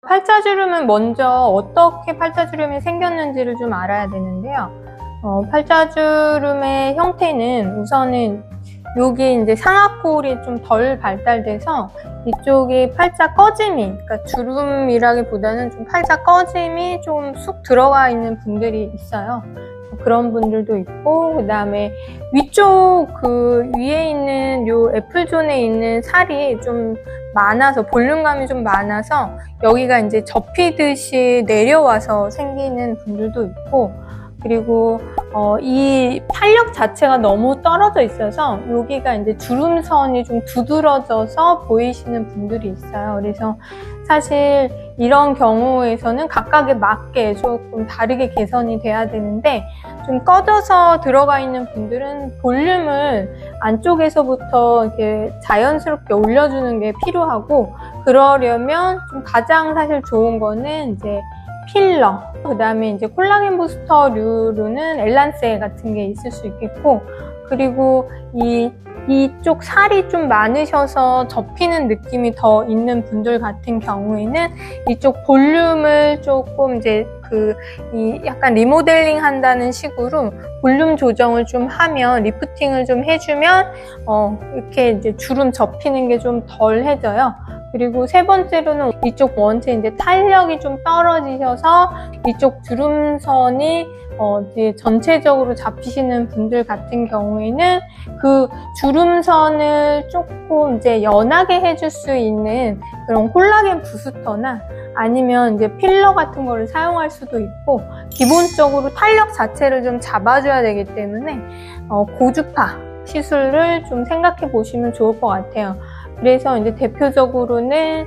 팔자주름은 먼저 어떻게 팔자주름이 생겼는지를 좀 알아야 되는데요. 팔자주름의 형태는 우선은 여기 이제 상악골이 좀 덜 발달돼서 이쪽이 팔자 꺼짐이, 그러니까 주름이라기보다는 좀 팔자 꺼짐이 좀 쑥 들어가 있는 분들이 있어요. 그런 분들도 있고, 그 다음에 위쪽 그 위에 있는 요 애플존에 있는 살이 좀 많아서, 볼륨감이 좀 많아서 여기가 이제 접히듯이 내려와서 생기는 분들도 있고, 그리고 이 탄력 자체가 너무 떨어져 있어서 여기가 이제 주름선이 좀 두드러져서 보이시는 분들이 있어요. 그래서 사실 이런 경우에서는 각각에 맞게 조금 다르게 개선이 돼야 되는데, 좀 꺼져서 들어가 있는 분들은 볼륨을 안쪽에서부터 이렇게 자연스럽게 올려주는 게 필요하고, 그러려면 좀 가장 사실 좋은 거는 이제 필러, 그 다음에 이제 콜라겐 부스터류로는 엘란세 같은 게 있을 수 있겠고, 그리고 이쪽 살이 좀 많으셔서 접히는 느낌이 더 있는 분들 같은 경우에는 이쪽 볼륨을 조금 이제 약간 리모델링 한다는 식으로 볼륨 조정을 좀 하면, 리프팅을 좀 해주면 이렇게 이제 주름 접히는 게 좀 덜해져요. 그리고 세 번째로는 이쪽 원체 이제 탄력이 좀 떨어지셔서 이쪽 주름선이 이제 전체적으로 잡히시는 분들 같은 경우에는 그 주름선을 조금 이제 연하게 해줄 수 있는 그런 콜라겐 부스터나 아니면 이제 필러 같은 거를 사용할 수도 있고, 기본적으로 탄력 자체를 좀 잡아줘야 되기 때문에 고주파 시술을 좀 생각해 보시면 좋을 것 같아요. 그래서 이제 대표적으로는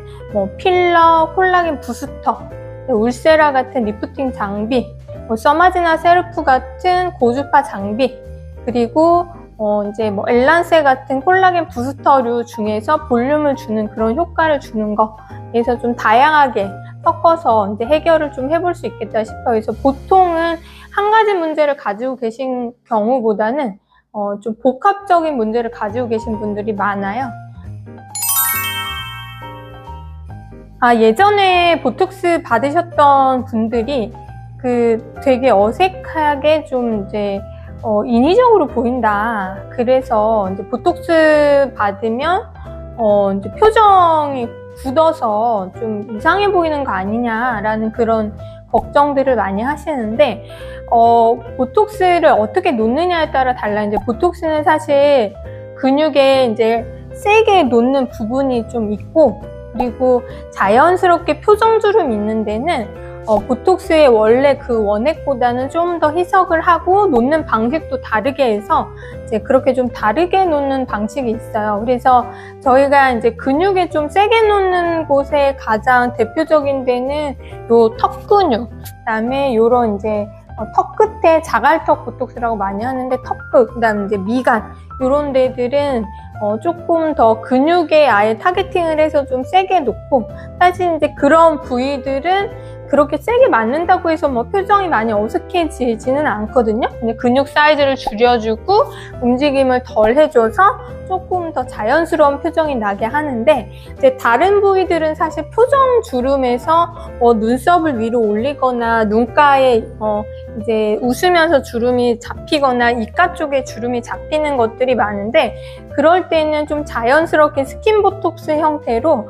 필러, 콜라겐 부스터, 울세라 같은 리프팅 장비, 서마지나 세르프 같은 고주파 장비, 그리고 이제 엘란세 같은 콜라겐 부스터류 중에서 볼륨을 주는 그런 효과를 주는 거, 그래서 좀 다양하게 섞어서 이제 해결을 좀 해볼 수 있겠다 싶어요. 그래서 보통은 한 가지 문제를 가지고 계신 경우보다는 좀 복합적인 문제를 가지고 계신 분들이 많아요. 예전에 보톡스 받으셨던 분들이 되게 어색하게 좀 이제 인위적으로 보인다. 그래서 이제 보톡스 받으면 이제 표정이 굳어서 좀 이상해 보이는 거 아니냐라는 그런 걱정들을 많이 하시는데, 보톡스를 어떻게 놓느냐에 따라 달라. 이제 보톡스는 사실 근육에 이제 세게 놓는 부분이 좀 있고, 그리고 자연스럽게 표정주름 있는 데는 보톡스의 원래 그 원액보다는 좀 더 희석을 하고 놓는 방식도 다르게 해서 이제 그렇게 좀 다르게 놓는 방식이 있어요. 그래서 저희가 이제 근육에 좀 세게 놓는 곳에 가장 대표적인 데는 요 턱 근육, 그다음에 요런 이제 턱 끝에 자갈턱 보톡스라고 많이 하는데 턱 끝, 그다음에 이제 미간, 요런 데들은 조금 더 근육에 아예 타겟팅을 해서 좀 세게 놓고, 사실 이제 그런 부위들은 그렇게 세게 맞는다고 해서 표정이 많이 어색해지지는 않거든요. 근데 근육 사이즈를 줄여주고 움직임을 덜 해줘서 조금 더 자연스러운 표정이 나게 하는데, 이제 다른 부위들은 사실 표정 주름에서 눈썹을 위로 올리거나 눈가에 이제 웃으면서 주름이 잡히거나 입가 쪽에 주름이 잡히는 것들이 많은데, 그럴 때는 좀 자연스럽게 스킨 보톡스 형태로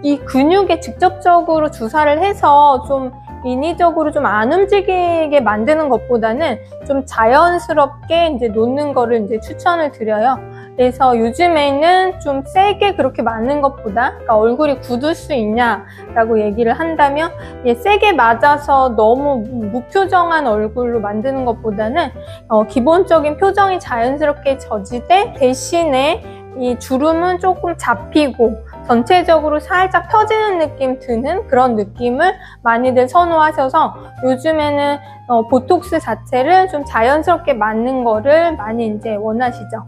이 근육에 직접적으로 주사를 해서 좀 인위적으로 좀 안 움직이게 만드는 것보다는 좀 자연스럽게 이제 놓는 거를 이제 추천을 드려요. 그래서 요즘에는 좀 세게 그렇게 맞는 것보다, 그러니까 얼굴이 굳을 수 있냐라고 얘기를 한다면, 세게 맞아서 너무 무표정한 얼굴로 만드는 것보다는 기본적인 표정이 자연스럽게 저지되 대신에 이 주름은 조금 잡히고 전체적으로 살짝 펴지는 느낌 드는 그런 느낌을 많이들 선호하셔서 요즘에는 보톡스 자체를 좀 자연스럽게 맞는 거를 많이 이제 원하시죠.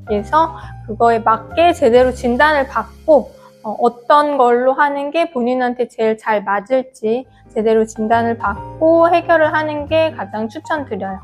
그래서 그거에 맞게 제대로 진단을 받고 어떤 걸로 하는 게 본인한테 제일 잘 맞을지 제대로 진단을 받고 해결을 하는 게 가장 추천드려요.